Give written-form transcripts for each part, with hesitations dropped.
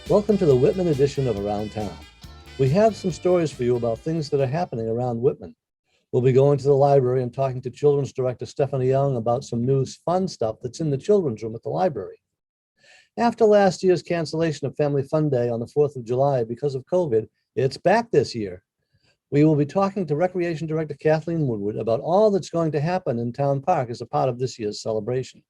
Welcome to the Whitman Edition of Around Town. We have some stories for you about things that are happening around Whitman. We'll be going to the library and talking to Children's Director Stephanie Young about some new fun stuff that's in the children's room at the library. After last year's cancellation of Family Fun Day on the 4th of July because of COVID, it's back this year. We will be talking to Recreation Director Kathleen Woodward about all that's going to happen in Town Park as a part of this year's celebration.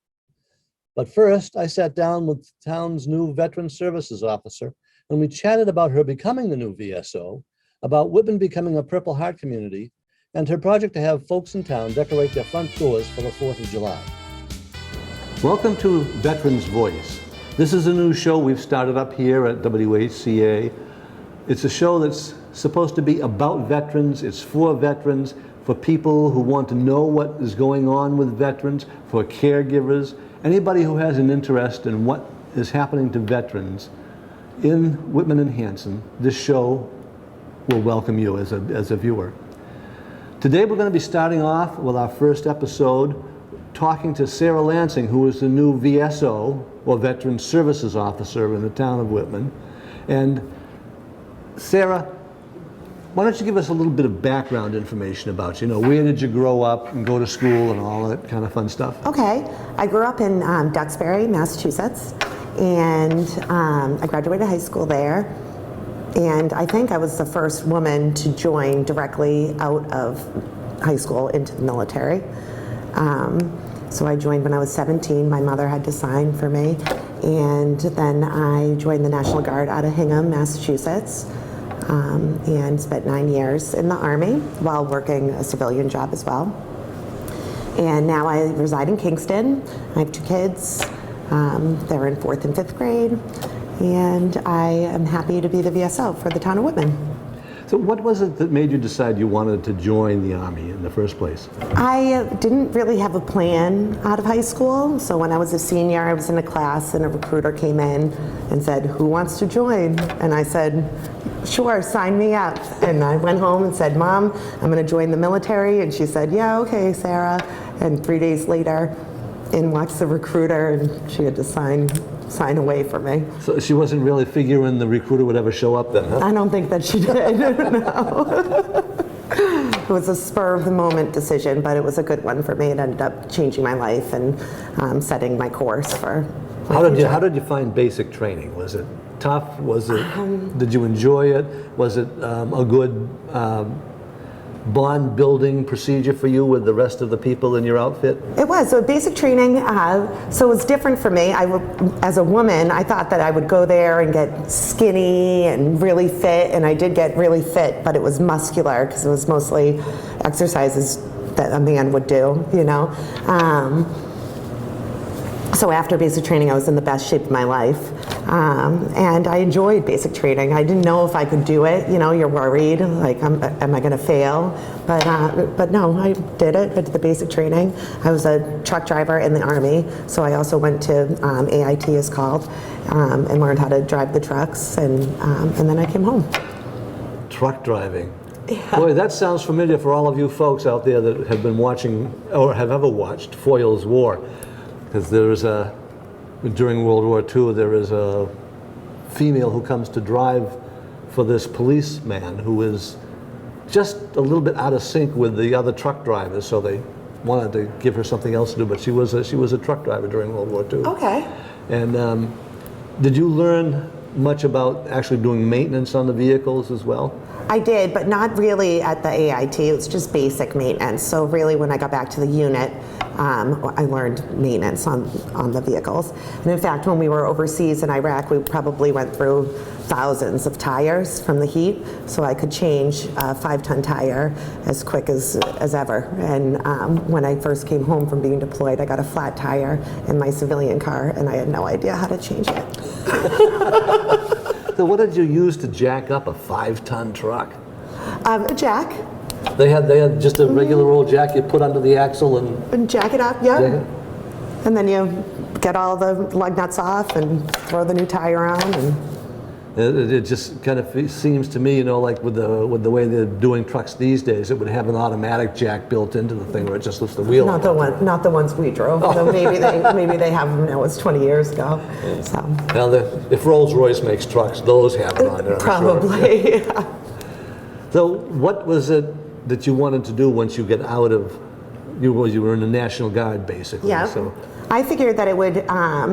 But first, I sat down with the town's new Veteran Services Officer, and we chatted about her becoming the new VSO, about Whitman becoming a Purple Heart community, and her project to have folks in town decorate their front doors for the 4th of July. Welcome to Veterans Voice. This is a new show we've started up here at WHCA. It's a show that's supposed to be about veterans. It's for veterans, for people who want to know what is going on with veterans, for caregivers, anybody who has an interest in what is happening to veterans in Whitman and Hanson. This show will welcome you as a viewer. Today we're going to be starting off with our first episode talking to Sara Lansing, who is the new VSO, or Veteran Services Officer in the town of Whitman. And Sara, why don't you give us a little bit of background information about you? Where did you grow up and go to school and all that kind of fun stuff? Okay, I grew up in Duxbury, Massachusetts, and I graduated high school there. And I think I was the first woman to join directly out of high school into the military. So I joined when I was 17. My mother had to sign for me. And then I joined the National Guard out of Hingham, Massachusetts, and spent 9 years in the Army while working a civilian job as well. And now I reside in Kingston. I have 2 kids. They're in 4th and 5th grade. And I am happy to be the VSO for the town of Whitman. So what was it that made you decide you wanted to join the Army in the first place? I didn't really have a plan out of high school. So when I was a senior, I was in a class and a recruiter came in and said, "Who wants to join?" And I said, "Sure, sign me up." And I went home and said, "Mom, I'm going to join the military." And she said, "Yeah, okay, Sarah." And 3 days later, in walks the recruiter, and she had to sign away for me. So she wasn't really figuring the recruiter would ever show up then, huh? I don't think that she did, no. It was a spur of the moment decision, but it was a good one for me. It ended up changing my life and setting my course for my future. How did you find basic training? Was it tough? Was it, did you enjoy it? Was it a good bond building procedure for you with the rest of the people in your outfit? It was. So basic training, so it was different for me. As a woman, I thought that I would go there and get skinny and really fit, and I did get really fit, but it was muscular because it was mostly exercises that a man would do, So after basic training, I was in the best shape of my life. And I enjoyed basic training. I didn't know if I could do it. You're worried, like, am I going to fail? But no, I did it. I did the basic training. I was a truck driver in the Army, so I also went to AIT, is called, and learned how to drive the trucks, and then I came home. Truck driving. Yeah. Boy, that sounds familiar for all of you folks out there that have been watching or have ever watched Foyle's War. Because during World War II, there is a female who comes to drive for this policeman who is just a little bit out of sync with the other truck drivers, so they wanted to give her something else to do, but she was a truck driver during World War II. Okay. And did you learn much about actually doing maintenance on the vehicles as well? I did, but not really at the AIT. It was just basic maintenance. So really, when I got back to the unit, I learned maintenance on the vehicles. And in fact, when we were overseas in Iraq, we probably went through thousands of tires from the heat, so I could change a 5-ton tire as quick as ever. And when I first came home from being deployed, I got a flat tire in my civilian car, and I had no idea how to change it. So what did you use to jack up a 5-ton truck? A jack. They had just a regular old jack you put under the axle and jack it up, yeah. And then you get all the lug nuts off and throw the new tire on. And It just kind of seems to me, like with the way they're doing trucks these days, it would have an automatic jack built into the thing where it just lifts the wheel. Not the ones we drove. Although maybe they have them now. It's 20 years ago. So. Now, if Rolls-Royce makes trucks, those have it on there. Probably. Sure. Yeah. So, what was it that you wanted to do once you get out of? You were in the National Guard, basically. Yeah. So. I figured that it would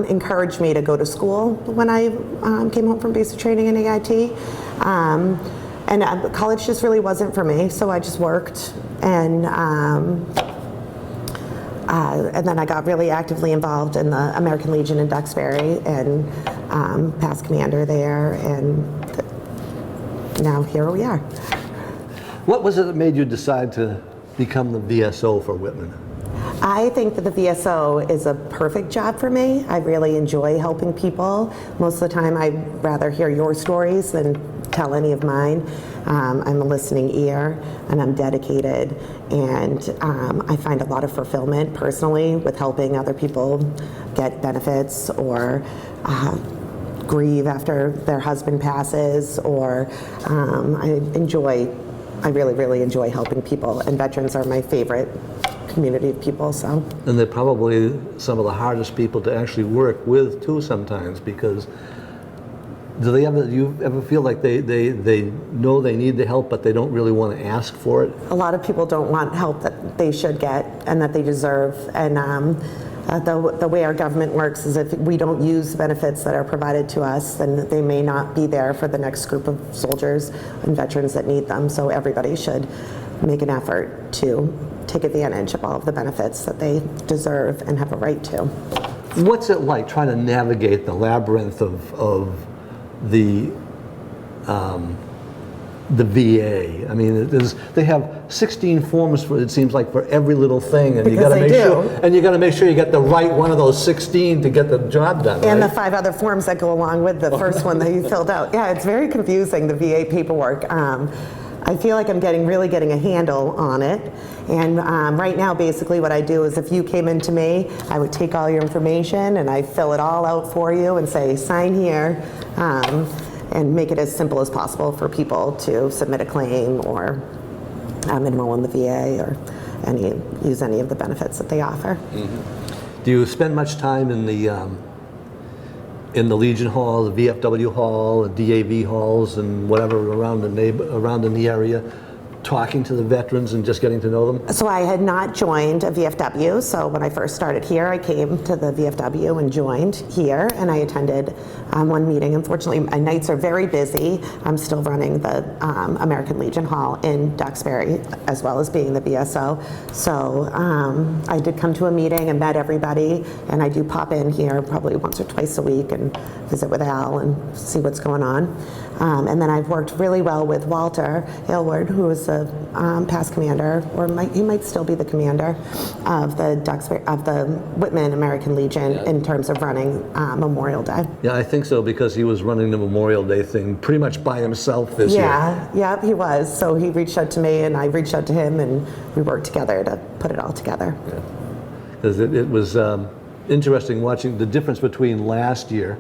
encourage me to go to school when I came home from basic training in AIT. And college just really wasn't for me, so I just worked. And then I got really actively involved in the American Legion in Duxbury and past commander there. And now here we are. What was it that made you decide to become the VSO for Whitman? I think that the VSO is a perfect job for me. I really enjoy helping people. Most of the time I'd rather hear your stories than tell any of mine. I'm a listening ear and I'm dedicated, and I find a lot of fulfillment personally with helping other people get benefits or grieve after their husband passes, or I really, really enjoy helping people, and veterans are my favorite community of people. So. And they're probably some of the hardest people to actually work with too sometimes, because do you ever feel like they know they need the help but they don't really want to ask for it? A lot of people don't want help that they should get and that they deserve, and the way our government works is if we don't use benefits that are provided to us, then they may not be there for the next group of soldiers and veterans that need them. So everybody should make an effort to take advantage of all of the benefits that they deserve and have a right to. What's it like trying to navigate the labyrinth of the VA? I mean, they have 16 forms for, it seems like, for every little thing, and you got to make sure you get the right one of those 16 to get the job done. And right? the 5 other forms that go along with the first one that you filled out. Yeah, it's very confusing, the VA paperwork. I feel like I'm really getting a handle on it. And right now, basically what I do is if you came into me, I would take all your information and I fill it all out for you and say, sign here, and make it as simple as possible for people to submit a claim or enroll in the VA or use any of the benefits that they offer. Mm-hmm. Do you spend much time in the Legion Hall, the VFW Hall, the DAV halls, and whatever around in the area, talking to the veterans and just getting to know them? So I had not joined a VFW, so when I first started here, I came to the VFW and joined here, and I attended one meeting. Unfortunately, my nights are very busy. I'm still running the American Legion Hall in Duxbury, as well as being the VSO. So I did come to a meeting and met everybody, and I do pop in here probably once or twice a week and visit with Al and see what's going on. And then I've worked really well with Walter Aylward, who is the past commander, or he might still be the commander of the Whitman American Legion in terms of running Memorial Day. Yeah, I think so, because he was running the Memorial Day thing pretty much by himself this year. Yeah, he was. So he reached out to me, and I reached out to him, and we worked together to put it all together. Yeah, because it was interesting watching the difference between last year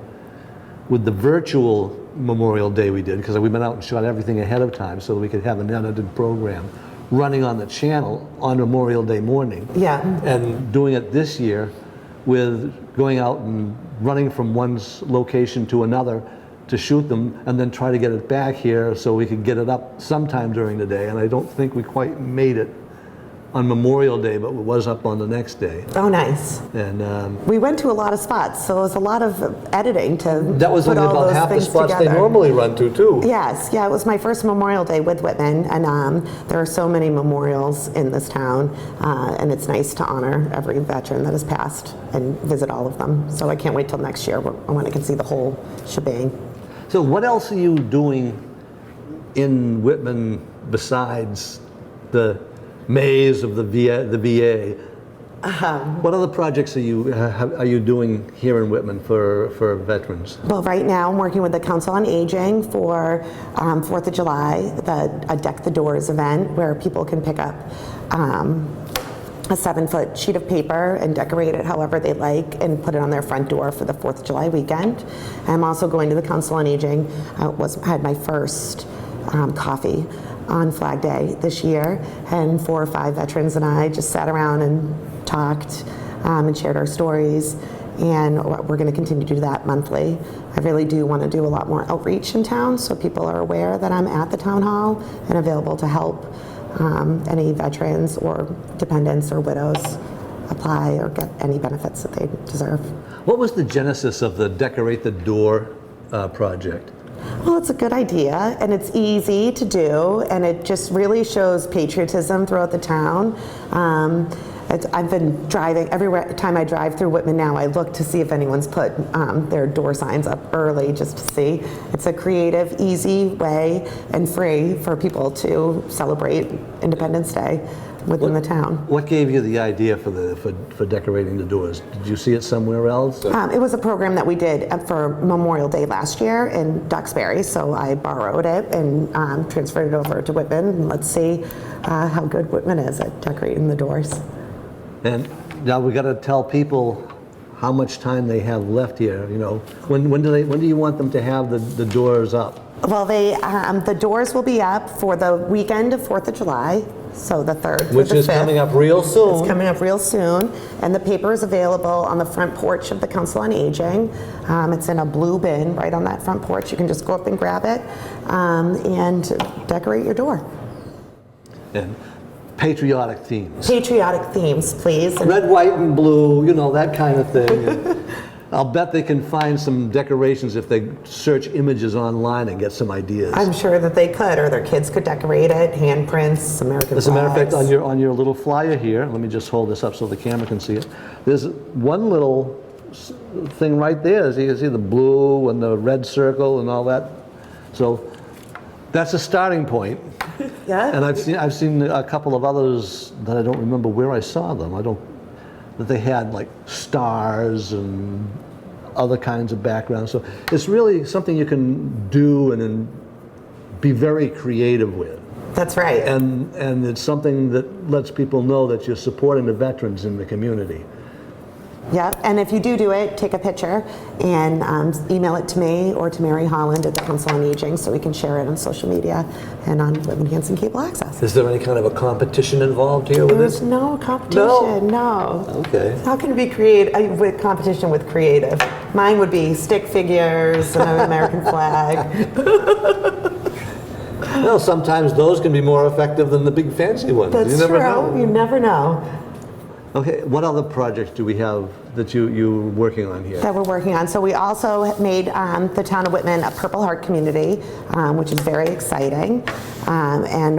with the virtual Memorial Day we did, because we went out and shot everything ahead of time so that we could have an edited program running on the channel on Memorial Day morning. Yeah. And doing it this year with going out and running from one location to another to shoot them and then try to get it back here so we could get it up sometime during the day. And I don't think we quite made it on Memorial Day, but it was up on the next day. Oh, nice. And we went to a lot of spots, so it was a lot of editing to that was put only all about those half the things spots together. they normally run to, too. Yes, yeah, it was my first Memorial Day with Whitman, and there are so many memorials in this town, and it's nice to honor every veteran that has passed and visit all of them. So I can't wait till next year when I can see the whole shebang. So what else are you doing in Whitman besides the maze of the VA? What other projects are you doing here in Whitman for veterans? Well, right now I'm working with the Council on Aging for 4th of July, a Deck the Doors event where people can pick up a 7-foot sheet of paper and decorate it however they like and put it on their front door for the 4th of July weekend. I'm also going to the Council on Aging. I had my first coffee on Flag Day this year, and 4 or 5 veterans and I just sat around and talked and shared our stories, and we're going to continue to do that monthly. I really do want to do a lot more outreach in town so people are aware that I'm at the town hall and available to help any veterans or dependents or widows apply or get any benefits that they deserve. What was the genesis of the Decorate the Door project? Well, it's a good idea, and it's easy to do, and it just really shows patriotism throughout the town. I've been driving, every time I drive through Whitman now, I look to see if anyone's put their door signs up early just to see. It's a creative, easy way and free for people to celebrate Independence Day within the town. What gave you the idea for decorating the doors? Did you see it somewhere else? It was a program that we did for Memorial Day last year in Duxbury, so I borrowed it and transferred it over to Whitman. And let's see how good Whitman is at decorating the doors. And now we got to tell people how much time they have left here. You know, when do you want them to have the doors up? Well, the doors will be up for the weekend of 4th of July, so the 3rd through Which the is 5th. coming up real soon. It's coming up real soon, and the paper is available on the front porch of the Council on Aging. It's in a blue bin right on that front porch. You can just go up and grab it and decorate your door. And patriotic themes. Patriotic themes, please. And Red, white, and blue, you know, that kind of thing. And I'll bet they can find some decorations if they search images online and get some ideas. I'm sure that they could, or their kids could decorate it, handprints, American flags. As a matter of fact, on your little flyer here, let me just hold this up so the camera can see it. There's one little thing right there. So you can see the blue and the red circle and all that. So that's a starting point. Yeah. And I've seen a couple of others that I don't remember where I saw them. That they had like stars and other kinds of backgrounds. So it's really something you can do and be very creative with. That's right. And it's something that lets people know that you're supporting the veterans in the community. Yep, and if you do it, take a picture and email it to me or to Mary Holland at the Council on Aging so we can share it on social media and on Whitman Hanson Cable Access. Is there any kind of a competition involved here with There's this? no competition, no. Okay. How can it be with competition with creative? Mine would be stick figures and an American flag. Well, sometimes those can be more effective than the big fancy ones. That's You never true, know. you never know. Okay, what other projects do we have that you're working on here? That we're working on. So we also made the town of Whitman a Purple Heart community, which is very exciting. And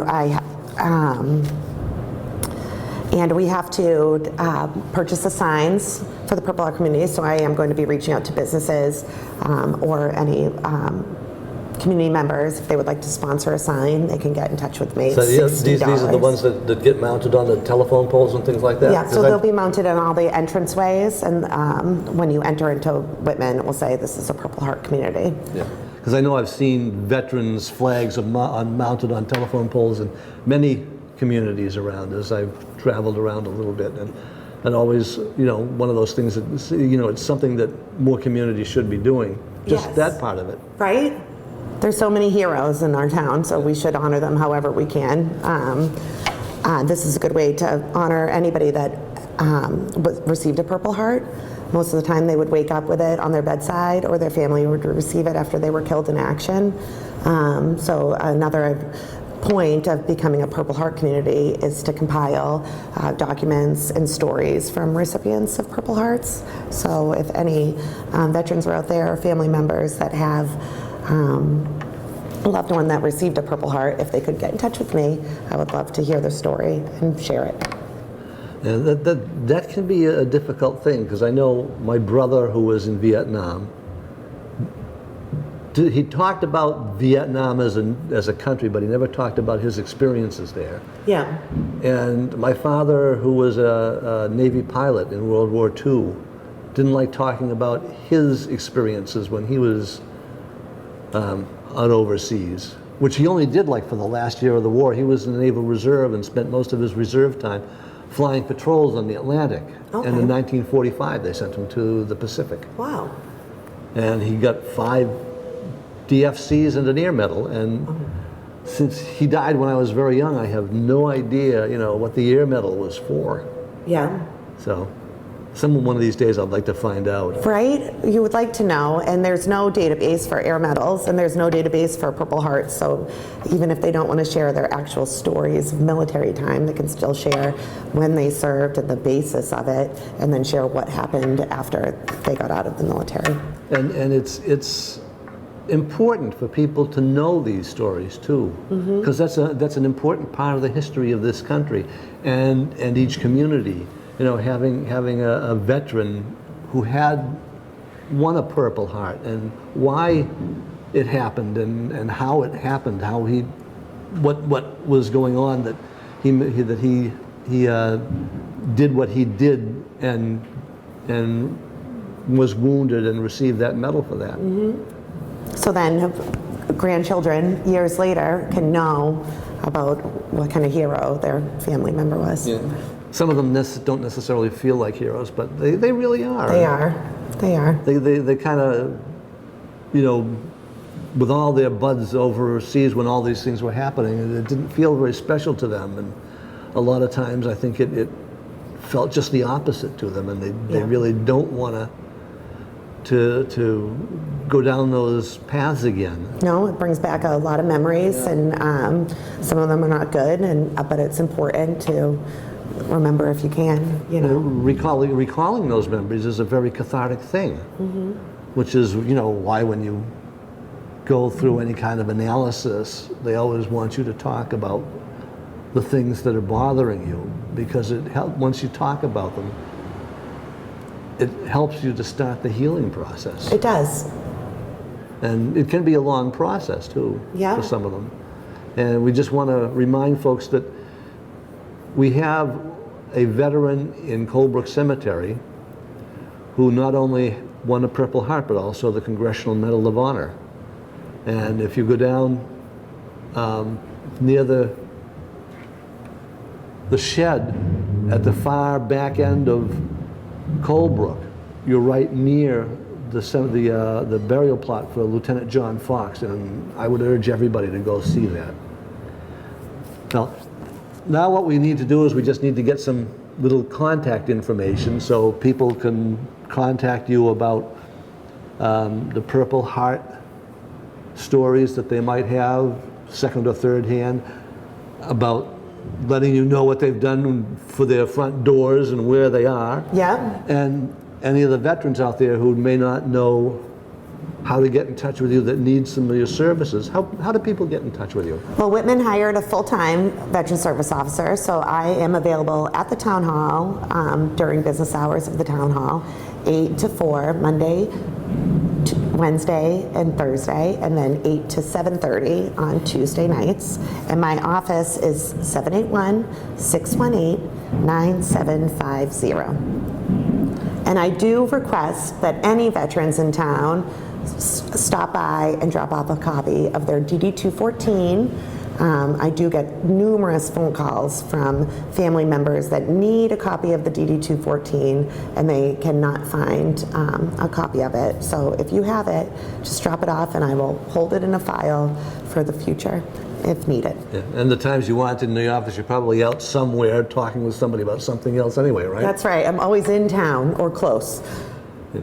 we have to purchase the signs for the Purple Heart community. So I am going to be reaching out to businesses or any community members. If they would like to sponsor a sign, they can get in touch with me. So these are the ones that get mounted on the telephone poles and things like that? Yeah, so they'll be mounted in all the entranceways, and when you enter into Whitman, it will say this is a Purple Heart community. Yeah, because I know I've seen veterans' flags mounted on telephone poles in many communities around as I've traveled around a little bit, and always, you know, one of those things that, you know, it's something that more communities should be doing. Just Yes. that part of it. Right? There's so many heroes in our town, so we should honor them however we can. This is a good way to honor anybody that received a Purple Heart. Most of the time they would wake up with it on their bedside, or their family would receive it after they were killed in action. So another point of becoming a Purple Heart community is to compile documents and stories from recipients of Purple Hearts. So if any veterans are out there or family members that have a loved one that received a Purple Heart, if they could get in touch with me, I would love to hear their story and share it. And that can be a difficult thing, because I know my brother who was in Vietnam, he talked about Vietnam as a country, but he never talked about his experiences there. Yeah. And my father, who was a Navy pilot in World War II, didn't like talking about his experiences when he was out overseas, which he only did like for the last year of the war. He was in the Naval Reserve and spent most of his reserve time flying patrols on the Atlantic. Okay. And in 1945, they sent him to the Pacific. Wow. And he got 5 DFCs and an Air Medal. And since he died when I was very young, I have no idea, what the Air Medal was for. Yeah. So, one of these days I'd like to find out. Right? You would like to know, and there's no database for Air Medals, and there's no database for Purple Hearts, so even if they don't want to share their actual stories of military time, they can still share when they served and the basis of it, and then share what happened after they got out of the military. And it's important for people to know these stories too, because that's an important part of the history of this country and each community. Having a veteran who had won a Purple Heart and why it happened and how it happened, what was going on that he did what he did and was wounded and received that medal for that. So then grandchildren years later can know about what kind of hero their family member was. Yeah. Some of them don't necessarily feel like heroes, but they really are. They are. They are. They kind of, with all their buds overseas when all these things were happening, it didn't feel very special to them. And a lot of times I think it felt just the opposite to them, and they really don't want to go down those paths again. No, it brings back a lot of memories, and some of them are not good, but it's important to remember if you can, Recalling those memories is a very cathartic thing, which is, why when you go through any kind of analysis, they always want you to talk about the things that are bothering you, because once you talk about them, it helps you to start the healing process. It does. And it can be a long process too, for some of them. And we just want to remind folks that we have a veteran in Colebrook Cemetery who not only won a Purple Heart, but also the Congressional Medal of Honor. And if you go down near the shed at the far back end of Colebrook, you're right near the burial plot for Lieutenant John Fox, and I would urge everybody to go see that. Now what we need to do is we just need to get some little contact information so people can contact you about the Purple Heart stories that they might have, second or third hand, about letting you know what they've done for their front doors and where they are. Yeah. And any of the veterans out there who may not know how to get in touch with you that need some of your services, how do people get in touch with you? Well, Whitman hired a full-time veteran service officer, so I am available at the town hall during business hours of the town hall, 8 to 4, Monday, Wednesday, and Thursday, and then 8 to 7:30 on Tuesday nights. And my office is 781-618-9750. And I do request that any veterans in town stop by and drop off a copy of their DD-214. I do get numerous phone calls from family members that need a copy of the DD-214 and they cannot find a copy of it. So if you have it, just drop it off and I will hold it in a file for the future if needed. Yeah. And the times you want it in the office, you're probably out somewhere talking with somebody about something else anyway, right? That's right. I'm always in town or close. Yeah.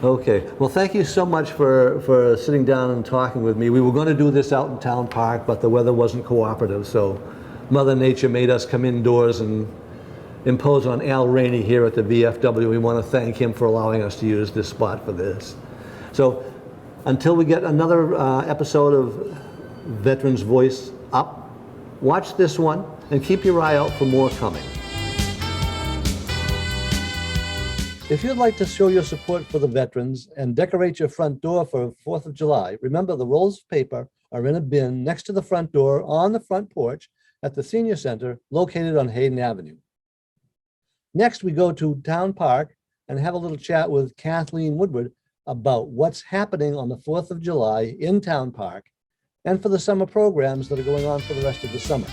Okay. Well, thank you so much for sitting down and talking with me. We were going to do this out in Town Park, but the weather wasn't cooperative, so Mother Nature made us come indoors and impose on Al Rainey here at the VFW. We want to thank him for allowing us to use this spot for this. So until we get another episode of Veterans Voice up, watch this one and keep your eye out for more coming. If you'd like to show your support for the veterans and decorate your front door for 4th of July, remember the rolls of paper are in a bin next to the front door on the front porch at the Senior Center located on Hayden Avenue. Next, we go to Town Park and have a little chat with Kathleen Woodward about what's happening on the 4th of July in Town Park and for the summer programs that are going on for the rest of the summer.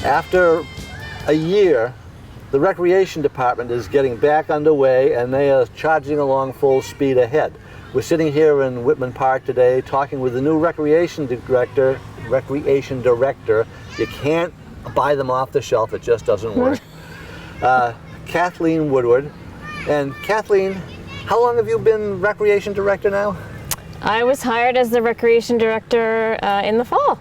After a year, the Recreation Department is getting back underway and they are charging along full speed ahead. We're sitting here in Whitman Park today talking with the new Recreation Director. You can't buy them off the shelf, it just doesn't work. Kathleen Woodward. And Kathleen, how long have you been Recreation Director now? I was hired as the Recreation Director in the fall.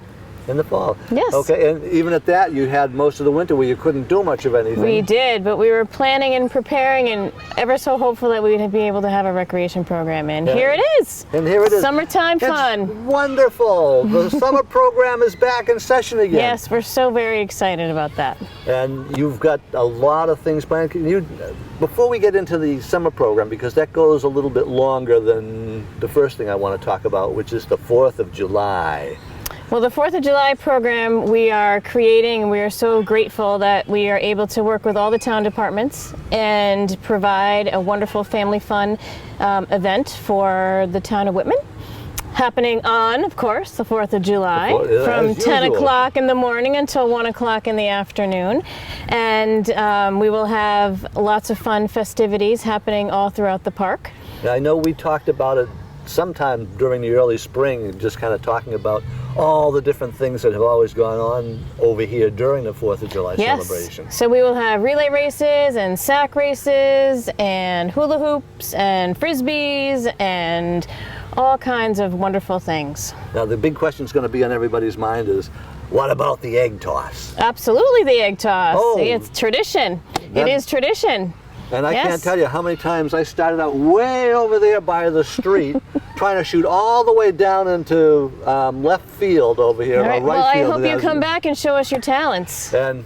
In the fall? Yes. Okay, and even at that, you had most of the winter where you couldn't do much of anything. We did, but we were planning and preparing and ever so hopeful that we'd be able to have a recreation program. And here it is. And here it is. Summertime It's fun. Wonderful. The summer program is back in session again. Yes, we're so very excited about that. And you've got a lot of things planned. Before we get into the summer program, because that goes a little bit longer than the first thing I want to talk about, which is the 4th of July. Well, the 4th of July program we are creating, and we are so grateful that we are able to work with all the town departments and provide a wonderful family fun event for the town of Whitman. Happening on, of course, the 4th of July from 10 o'clock in the morning until 1 o'clock in the afternoon. And we will have lots of fun festivities happening all throughout the park. Now, I know we talked about it sometime during the early spring, just kind of talking about all the different things that have always gone on over here during the 4th of July celebration. So we will have relay races and sack races and hula hoops and frisbees and all kinds of wonderful things. Now the big question is going to be on everybody's mind is, what about the egg toss? Absolutely, the egg toss. Oh, it's tradition. It is tradition. And I can't tell you how many times I started out way over there by the street trying to shoot all the way down into left field over here, All right. or right well, field. I hope you come back and show us your talents. And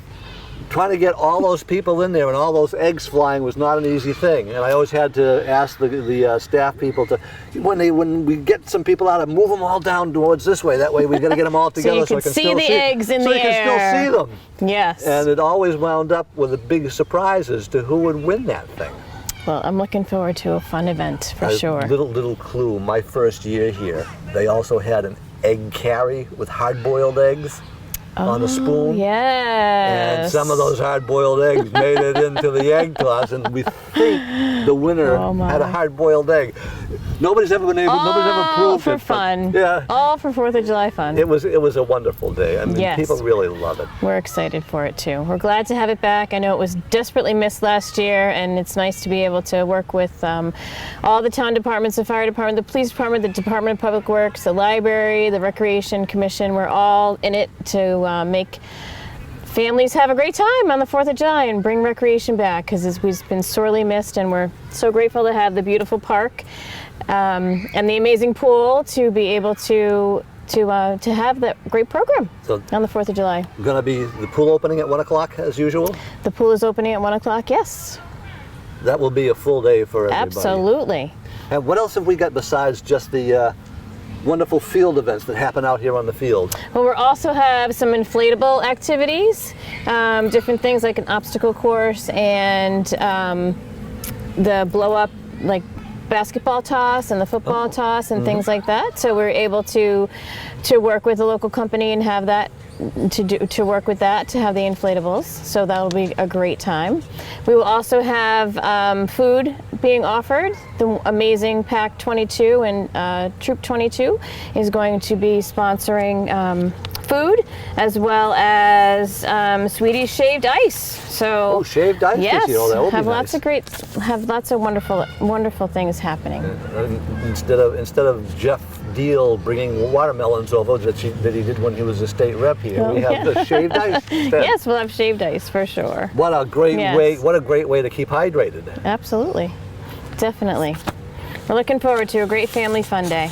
trying to get all those people in there and all those eggs flying was not an easy thing. And I always had to ask the staff people to, when we get some people out, move them all down towards this way. That way we got to get them all together so you can see the eggs in the air. So you can still see them. Yes. And it always wound up with a big surprise as to who would win that thing. Well, I'm looking forward to a fun event for sure. Little clue, my first year here, they also had an egg carry with hard-boiled eggs on a spoon. Yes. And some of those hard-boiled eggs made it into the egg toss, and we think the winner had a hard-boiled egg. Nobody's ever been able. Nobody's ever proved all for it. Fun. Yeah. All for 4th of July fun. It was a wonderful day. I mean, people really love it. We're excited for it too. We're glad to have it back. I know it was desperately missed last year, and it's nice to be able to work with all the town departments, the fire department, the police department, the Department of Public Works, the library, the Recreation Commission. We're all in it to make families have a great time on the 4th of July and bring recreation back, because we've been sorely missed, and we're so grateful to have the beautiful park and the amazing pool to be able to have that great program on the 4th of July. Going to be the pool opening at 1 o'clock as usual? The pool is opening at 1 o'clock, yes. That will be a full day for everybody. Absolutely. And what else have we got besides just the wonderful field events that happen out here on the field? Well, we'll also have some inflatable activities, different things like an obstacle course and the blow-up, like basketball toss and the football toss and things like that. So we're able to work with a local company and have that to work with that to have the inflatables. So that'll be a great time. We will also have food being offered. The amazing Pack 22 and Troop 22 is going to be sponsoring food, as well as Sweetie's shaved ice. So shaved ice yes, this year. That will have be lots nice. have lots of wonderful things happening. Instead of Jeff Deal bringing watermelons over that he did when he was a state rep here, we have the shaved ice instead. Yes, we'll have shaved ice for sure. What a great way! What a great way to keep hydrated. Absolutely, definitely. We're looking forward to a great family fun day,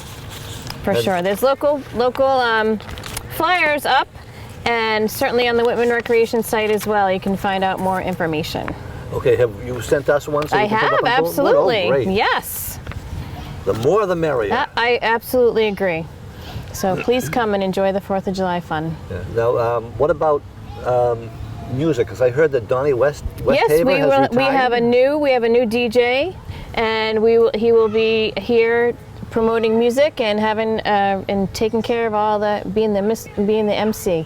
for sure. There's local flyers up, and certainly on the Whitman Recreation site as well. You can find out more information. Okay, have you sent us one? So I have, absolutely. Oh, great. Yes. The more the merrier. I absolutely agree. So please come and enjoy the 4th of July fun. Yeah. Now, what about music? Because I heard that Donnie Westhaver yes, has retired. we have a new DJ, and he will be here promoting music and having and taking care of all the being the MC.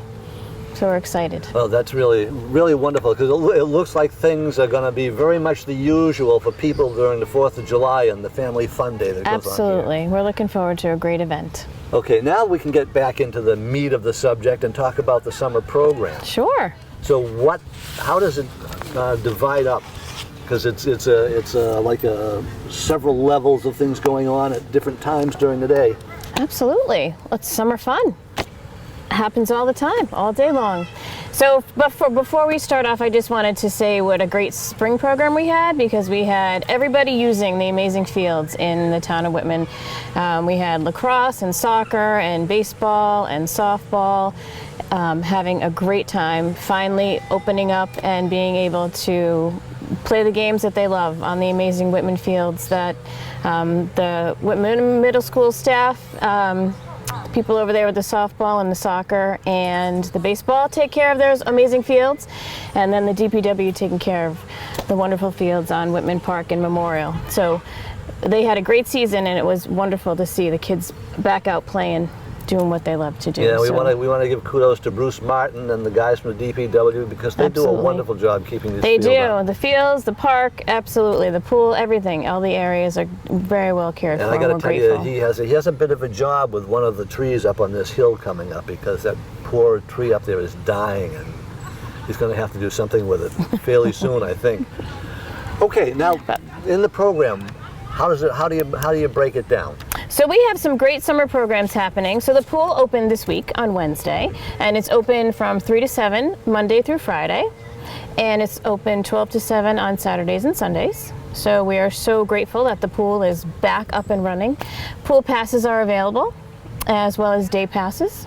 So we're excited. Well, that's really, really wonderful because it looks like things are going to be very much the usual for people during the 4th of July and the family fun day that goes on here. Absolutely. We're looking forward to a great event. Okay, now we can get back into the meat of the subject and talk about the summer program. Sure. So how does it divide up? Because it's like several levels of things going on at different times during the day. Absolutely. It's summer fun. Happens all the time, all day long. So before we start off, I just wanted to say what a great spring program we had, because we had everybody using the amazing fields in the town of Whitman. We had lacrosse and soccer and baseball and softball, having a great time, finally opening up and being able to play the games that they love on the amazing Whitman fields that the Whitman Middle School staff, people over there with the softball and the soccer and the baseball take care of those amazing fields, and then the DPW taking care of the wonderful fields on Whitman Park and Memorial. So they had a great season, and it was wonderful to see the kids back out playing, doing what they love to do. Yeah, we want to give kudos to Bruce Martin and the guys from the DPW because they do a wonderful job keeping these fields up. The fields, the park, absolutely, the pool, everything. All the areas are very well cared for. And I got to tell grateful. you, he has a bit of a job with one of the trees up on this hill coming up, because that poor tree up there is dying, and he's going to have to do something with it fairly soon, I think. Okay, now in the program, how do you break it down? So we have some great summer programs happening. So the pool opened this week on Wednesday, and it's open from 3 to 7, Monday through Friday. And it's open 12 to 7 on Saturdays and Sundays. So we are so grateful that the pool is back up and running. Pool passes are available, as well as day passes.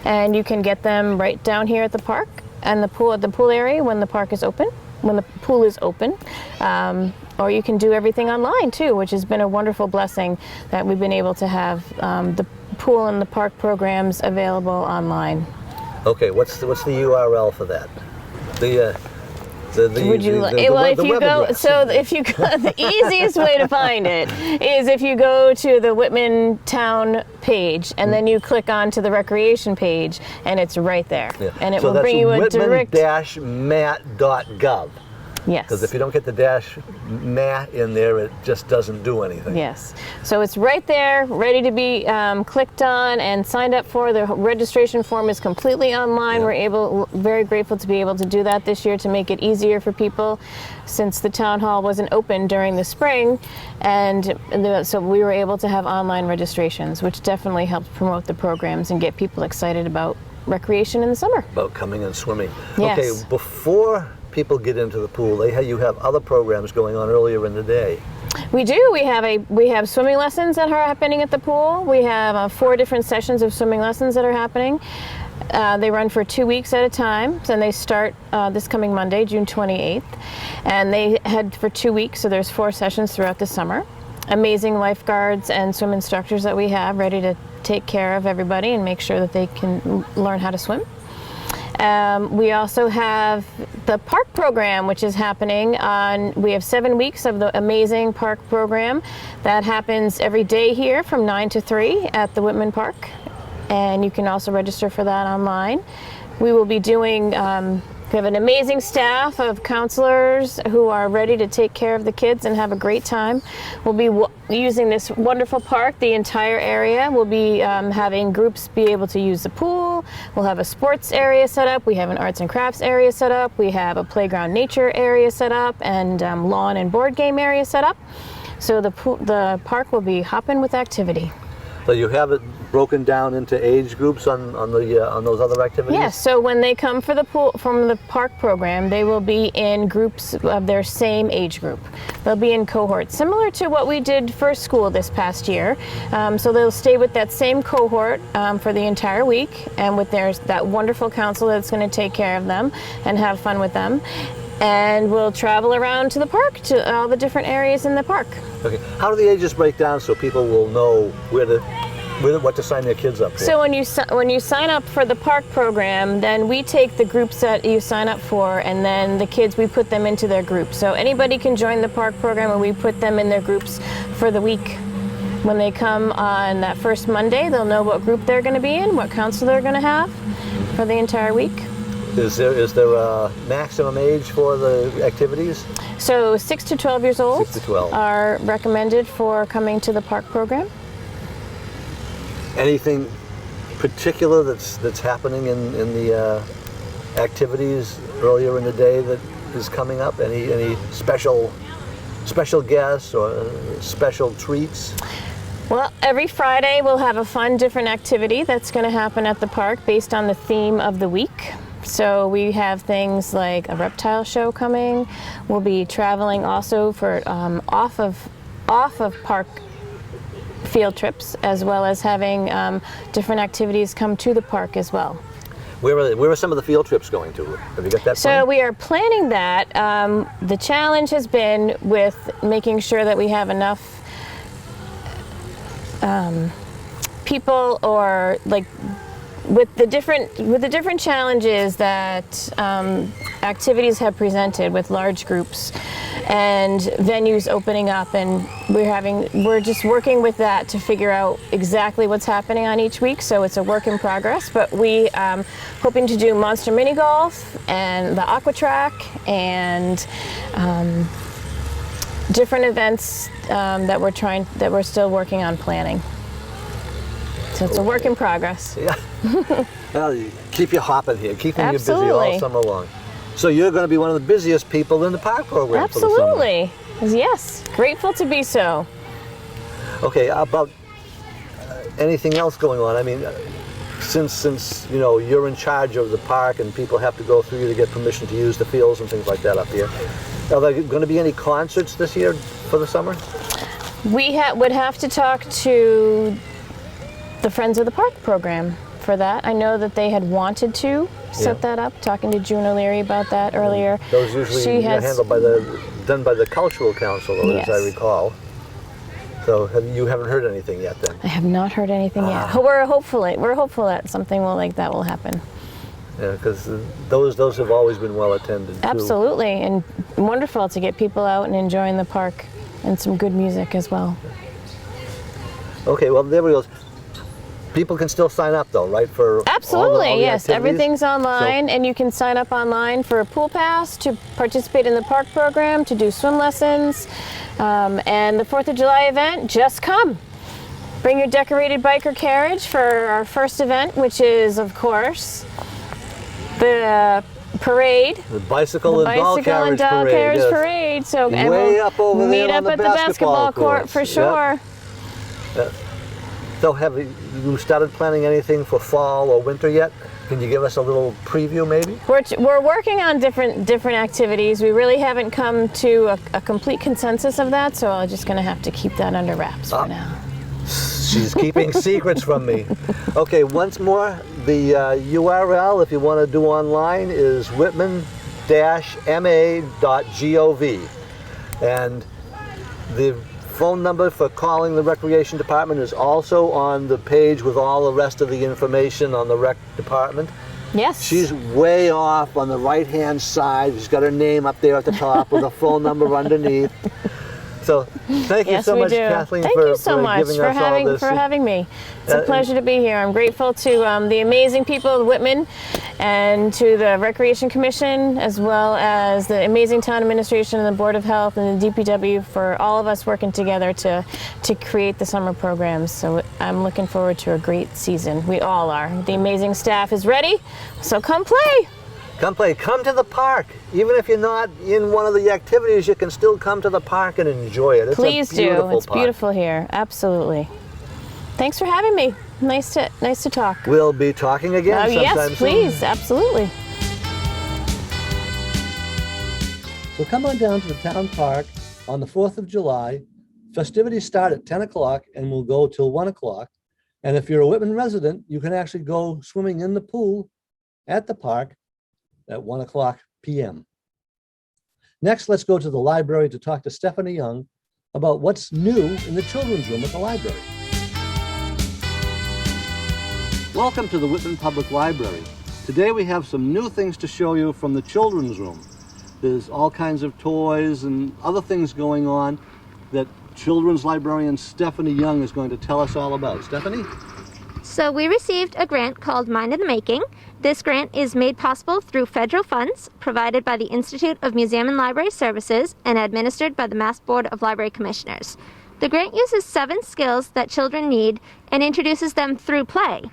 And you can get them right down here at the park and the pool area when the park is open, when the pool is open. Or you can do everything online too, which has been a wonderful blessing that we've been able to have the pool and the park programs available online. Okay, what's the URL for that? The easiest way to find it is if you go to the Whitman Town page and then you click onto the recreation page, and it's right there. Yeah. And it will bring you a direct. Whitman-mat.gov. Yes. Because if you don't get the -mat in there, it just doesn't do anything. Yes. So it's right there, ready to be clicked on and signed up for. The registration form is completely online. Yeah. We're very grateful to be able to do that this year to make it easier for people, since the town hall wasn't open during the spring, so we were able to have online registrations, which definitely helped promote the programs and get people excited about recreation in the summer. About coming and swimming. Yes. Okay, before people get into the pool, you have other programs going on earlier in the day. We do. We have swimming lessons that are happening at the pool. We have 4 different sessions of swimming lessons that are happening. They run for 2 weeks at a time, and they start this coming Monday, June 28th, and they head for 2 weeks. So there's 4 sessions throughout the summer. Amazing lifeguards and swim instructors that we have ready to take care of everybody and make sure that they can learn how to swim. We also have the park program, which is happening we have 7 weeks of the amazing park program that happens every day here from 9 to 3 at the Whitman Park. And you can also register for that online. We will be doing, we have an amazing staff of counselors who are ready to take care of the kids and have a great time. We'll be using this wonderful park, the entire area. We'll be having groups be able to use the pool. We'll have a sports area set up. We have an arts and crafts area set up. We have a playground nature area set up, and lawn and board game area set up. So the park will be hopping with activity. So you have it broken down into age groups on those other activities? Yes. So when they come for the pool from the park program, they will be in groups of their same age group. They'll be in cohorts, similar to what we did for school this past year. So they'll stay with that same cohort for the entire week, and with that wonderful counselor that's going to take care of them and have fun with them. And we'll travel around to the park, to all the different areas in the park. Okay. How do the ages break down so people will know what to sign their kids up for? So when you sign up for the park program, then we take the groups that you sign up for, and then the kids, we put them into their groups. So anybody can join the park program, and we put them in their groups for the week. When they come on that first Monday, they'll know what group they're going to be in, what counselor they're going to have for the entire week. Is there a maximum age for the activities? So 6 to 12 years old 6 to 12. are recommended for coming to the park program. Anything particular that's happening in the activities earlier in the day that is coming up? Any special guests or special treats? Well, every Friday we'll have a fun, different activity that's going to happen at the park based on the theme of the week. So we have things like a reptile show coming. We'll be traveling also for off of park field trips, as well as having different activities come to the park as well. Where are some of the field trips going to? Have you got that So planned? we are planning that. The challenge has been with making sure that we have enough people, or like with the different challenges that activities have presented with large groups and venues opening up, and we're just working with that to figure out exactly what's happening on each week. So it's a work in progress, but we hoping to do monster mini golf and the aqua track and different events that we're still working on planning. So it's a work in progress. Yeah. Well, keep you hopping here, keeping you busy all Absolutely. summer long. So you're going to be one of the busiest people in the park program for the summer. Absolutely. Yes. Grateful to be so. Okay, about anything else going on? I mean, since you're in charge of the park and people have to go through you to get permission to use the fields and things like that up here, are there going to be any concerts this year for the summer? We would have to talk to the Friends of the Park program for that. I know that they had wanted to set that up, talking to June O'Leary about that earlier. Those usually are handled done by the Cultural Council, Yes. as I recall. So you haven't heard anything yet then? I have not heard anything yet. We're hopeful that something like that will happen. Yeah, because those have always been well attended too. Absolutely, and wonderful to get people out and enjoying the park and some good music as well. Okay, well there we go. People can still sign up though, right? For Absolutely, all the yes. activities? Everything's online, and you can sign up online for a pool pass to participate in the park program, to do swim lessons, and the 4th of July event. Just come. Bring your decorated bike or carriage for our first event, which is, of course, the parade. The bicycle and doll carriage carriage parade. parade. So and Way we'll up over meet there up on at the the basketball court courts. for Yep. sure. So have you started planning anything for fall or winter yet? Can you give us a little preview maybe? We're working on different activities. We really haven't come to a complete consensus of that, so I'm just going to have to keep that under wraps for now. She's keeping secrets from me. Okay, once more, the URL, if you want to do online, is whitman-ma.gov. And the phone number for calling the Recreation Department is also on the page with all the rest of the information on the Rec Department. Yes. She's way off on the right-hand side. She's got her name up there at the top with a phone number underneath. So thank you Yes, so we much, do. Kathleen, Thank for you so much giving for us all this. having me. It's a pleasure to be here. I'm grateful to the amazing people of Whitman and to the Recreation Commission, as well as the amazing town administration and the Board of Health and the DPW for all of us working together to create the summer programs. So I'm looking forward to a great season. We all are. The amazing staff is ready, so come play. Come play. Come to the park. Even if you're not in one of the activities, you can still come to the park and enjoy it. It's Please a beautiful do. It's park. beautiful here. Absolutely. Thanks for having me. Nice to talk. We'll be talking again sometime Yes, soon. please. Absolutely. So come on down to the town park on the 4th of July. Festivities start at 10 o'clock and will go till 1 o'clock. And if you're a Whitman resident, you can actually go swimming in the pool at the park at 1 o'clock p.m. Next, let's go to the library to talk to Stephanie Young about what's new in the children's room at the library. Welcome to the Whitman Public Library. Today we have some new things to show you from the children's room. There's all kinds of toys and other things going on that children's librarian Stephanie Young is going to tell us all about. Stephanie? So we received a grant called Mind in the Making. This grant is made possible through federal funds provided by the Institute of Museum and Library Services and administered by the Mass Board of Library Commissioners. The grant uses 7 skills that children need and introduces them through play.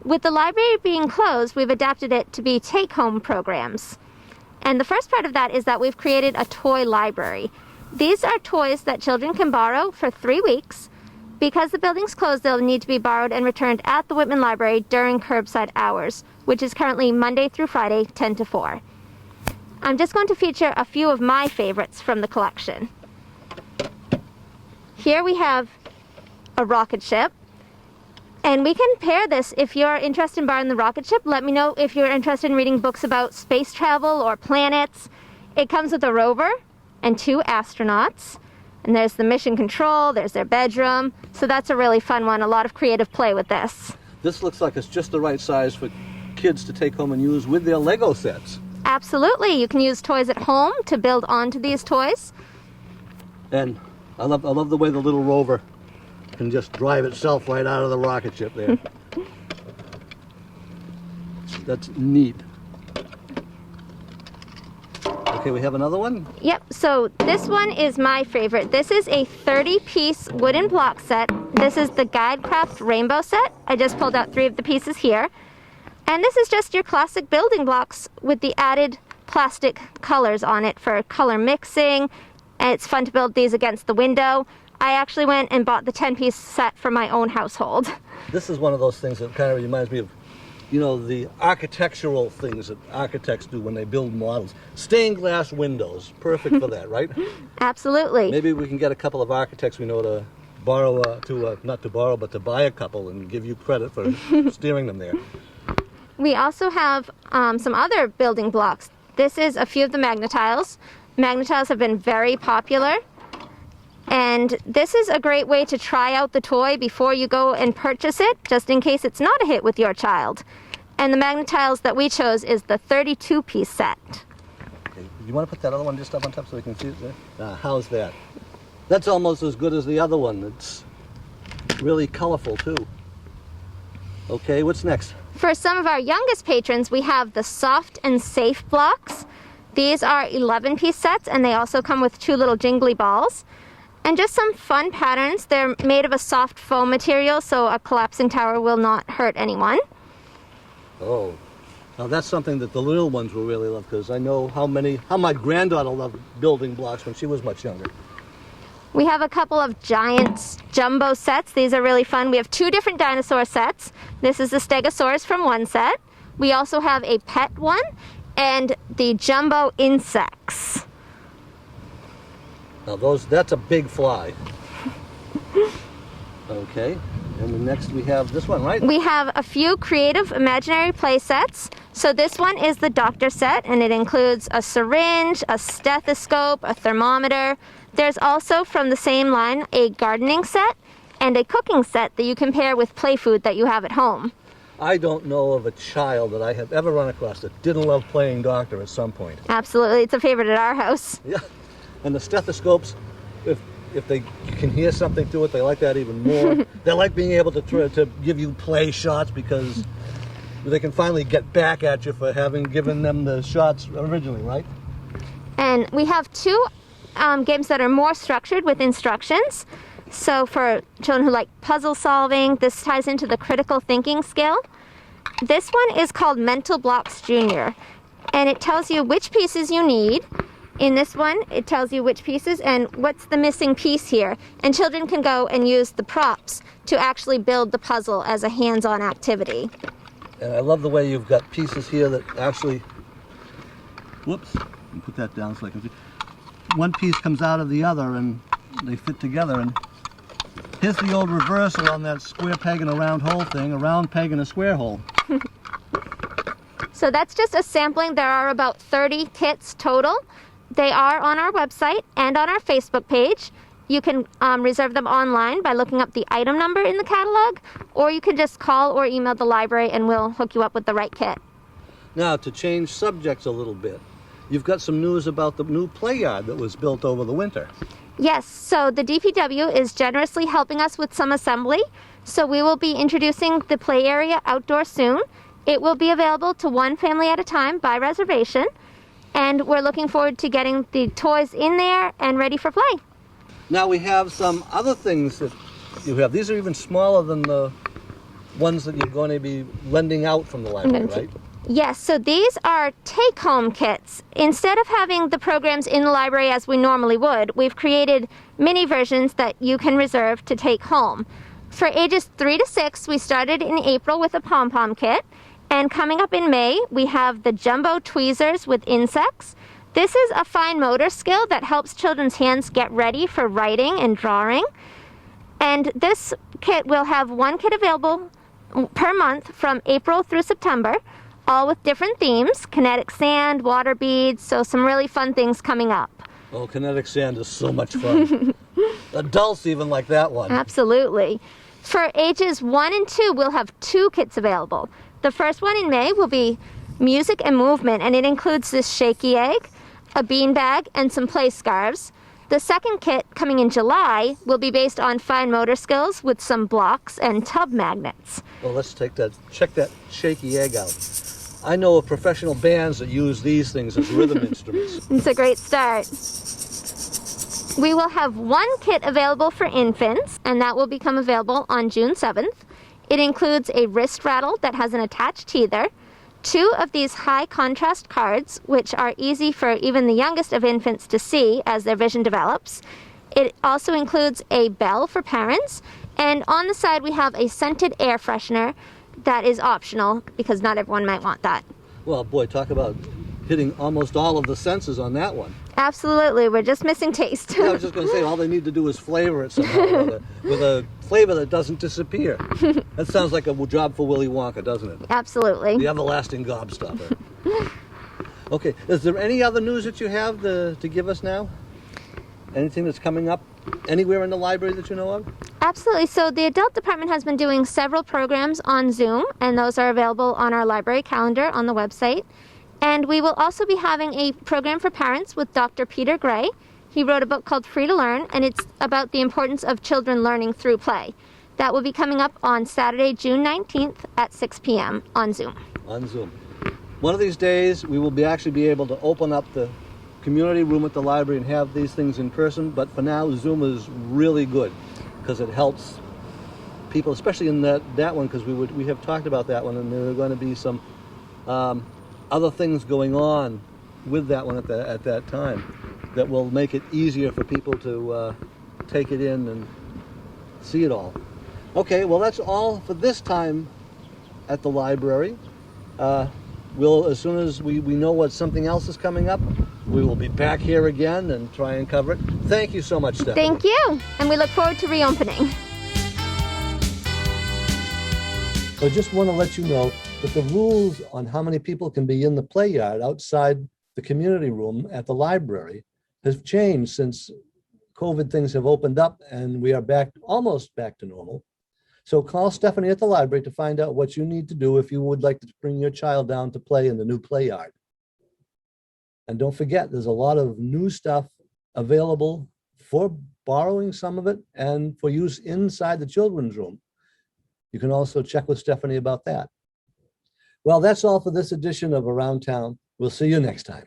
With the library being closed, we've adapted it to be take-home programs. And the first part of that is that we've created a toy library. These are toys that children can borrow for 3 weeks. Because the building's closed, they'll need to be borrowed and returned at the Whitman Library during curbside hours, which is currently Monday through Friday, 10 to 4. I'm just going to feature a few of my favorites from the collection. Here we have a rocket ship, and we can pair this. If you're interested in borrowing the rocket ship, let me know if you're interested in reading books about space travel or planets. It comes with a rover and 2 astronauts. And there's the mission control, there's their bedroom. So that's a really fun one, a lot of creative play with this. This looks like it's just the right size for kids to take home and use with their Lego sets. Absolutely, you can use toys at home to build onto these toys. And I love the way the little rover can just drive itself right out of the rocket ship there. That's neat. Okay, we have another one? Yep, so this one is my favorite. This is a 30-piece wooden block set. This is the Guidecraft Rainbow set. I just pulled out 3 of the pieces here. And this is just your classic building blocks with the added plastic colors on it for color mixing. And it's fun to build these against the window. I actually went and bought the 10-piece set for my own household. This is one of those things that kind of reminds me of, you know, the architectural things that architects do when they build models. Stained glass windows, perfect for that, right? Absolutely. Maybe we can get a couple of architects we know to borrow, not to borrow, but to buy a couple and give you credit for steering them there. We also have some other building blocks. This is a few of the Magnetiles. Magnetiles have been very popular. And this is a great way to try out the toy before you go and purchase it, just in case it's not a hit with your child. And the Magnetiles that we chose is the 32-piece set. Okay. You want to put that other one just up on top so we can see it there? How's that? That's almost as good as the other one. It's really colorful too. Okay, what's next? For some of our youngest patrons, we have the Soft and Safe blocks. These are 11-piece sets, and they also come with 2 little jingly balls. And just some fun patterns. They're made of a soft foam material, so a collapsing tower will not hurt anyone. Oh, now that's something that the little ones will really love, because I know how my granddaughter loved building blocks when she was much younger. We have a couple of giant jumbo sets. These are really fun. We have 2 different dinosaur sets. This is the Stegosaurus from one set. We also have a pet one and the jumbo insects. Now that's a big fly. Okay, and next we have this one, right? We have a few creative imaginary play sets. So this one is the doctor set, and it includes a syringe, a stethoscope, a thermometer. There's also from the same line a gardening set and a cooking set that you can pair with play food that you have at home. I don't know of a child that I have ever run across that didn't love playing doctor at some point. Absolutely, it's a favorite at our house. Yeah. And the stethoscopes, if they can hear something through it, they like that even more. They like being able to give you play shots because they can finally get back at you for having given them the shots originally, right? And we have 2 games that are more structured with instructions. So for children who like puzzle solving, this ties into the critical thinking skill. This one is called Mental Blocks Junior, and it tells you which pieces you need. In this one, it tells you which pieces and what's the missing piece here. And children can go and use the props to actually build the puzzle as a hands-on activity. And I love the way you've got pieces here that actually, whoops, let me put that down so I can see. One piece comes out of the other and they fit together. And here's the old reversal on that square peg in a round hole thing, a round peg in a square hole. So that's just a sampling. There are about 30 kits total. They are on our website and on our Facebook page. You can reserve them online by looking up the item number in the catalog, or you can just call or email the library and we'll hook you up with the right kit. Now, to change subjects a little bit, you've got some news about the new play yard that was built over the winter. Yes, so the DPW is generously helping us with some assembly. So we will be introducing the play area outdoors soon. It will be available to one family at a time by reservation. And we're looking forward to getting the toys in there and ready for play. Now we have some other things that you have. These are even smaller than the ones that you're going to be lending out from the library, right? Yes, so these are take-home kits. Instead of having the programs in the library as we normally would, we've created mini versions that you can reserve to take home. For ages 3 to 6, we started in April with a pom-pom kit. And coming up in May, we have the jumbo tweezers with insects. This is a fine motor skill that helps children's hands get ready for writing and drawing. And this kit will have one kit available per month from April through September, all with different themes, kinetic sand, water beads, so some really fun things coming up. Oh, kinetic sand is so much fun. Adults even like that one. Absolutely. For ages 1 and 2, we'll have 2 kits available. The first one in May will be music and movement, and it includes this shaky egg, a beanbag, and some play scarves. The second kit, coming in July, will be based on fine motor skills with some blocks and tub magnets. Well, let's check that shaky egg out. I know of professional bands that use these things as rhythm instruments. It's a great start. We will have 1 kit available for infants, and that will become available on June 7th. It includes a wrist rattle that has an attached teether, 2 of these high contrast cards, which are easy for even the youngest of infants to see as their vision develops. It also includes a bell for parents, and on the side we have a scented air freshener that is optional because not everyone might want that. Well, boy, talk about hitting almost all of the senses on that one. Absolutely, we're just missing taste. I was just going to say, all they need to do is flavor it somehow with a flavor that doesn't disappear. That sounds like a job for Willy Wonka, doesn't it? Absolutely. The everlasting gobstopper. Okay, is there any other news that you have to give us now? Anything that's coming up anywhere in the library that you know of? Absolutely. So the adult department has been doing several programs on Zoom, and those are available on our library calendar on the website. And we will also be having a program for parents with Dr. Peter Gray. He wrote a book called Free to Learn, and it's about the importance of children learning through play. That will be coming up on Saturday, June 19th at 6 p.m. on Zoom. On Zoom. One of these days, we will actually be able to open up the community room at the library and have these things in person, but for now, Zoom is really good because it helps people, especially in that one, because we have talked about that one, and there are going to be some other things going on with that one at that time that will make it easier for people to take it in and see it all. Okay, well, that's all for this time at the library. As soon as we know what something else is coming up, we will be back here again and try and cover it. Thank you so much, Stephanie. Thank you, and we look forward to reopening. I just want to let you know that the rules on how many people can be in the play yard outside the community room at the library has changed since COVID things have opened up and we are almost back to normal. So call Stephanie at the library to find out what you need to do if you would like to bring your child down to play in the new play yard. And don't forget, there's a lot of new stuff available for borrowing some of it and for use inside the children's room. You can also check with Stephanie about that. Well, that's all for this edition of Around Town. We'll see you next time.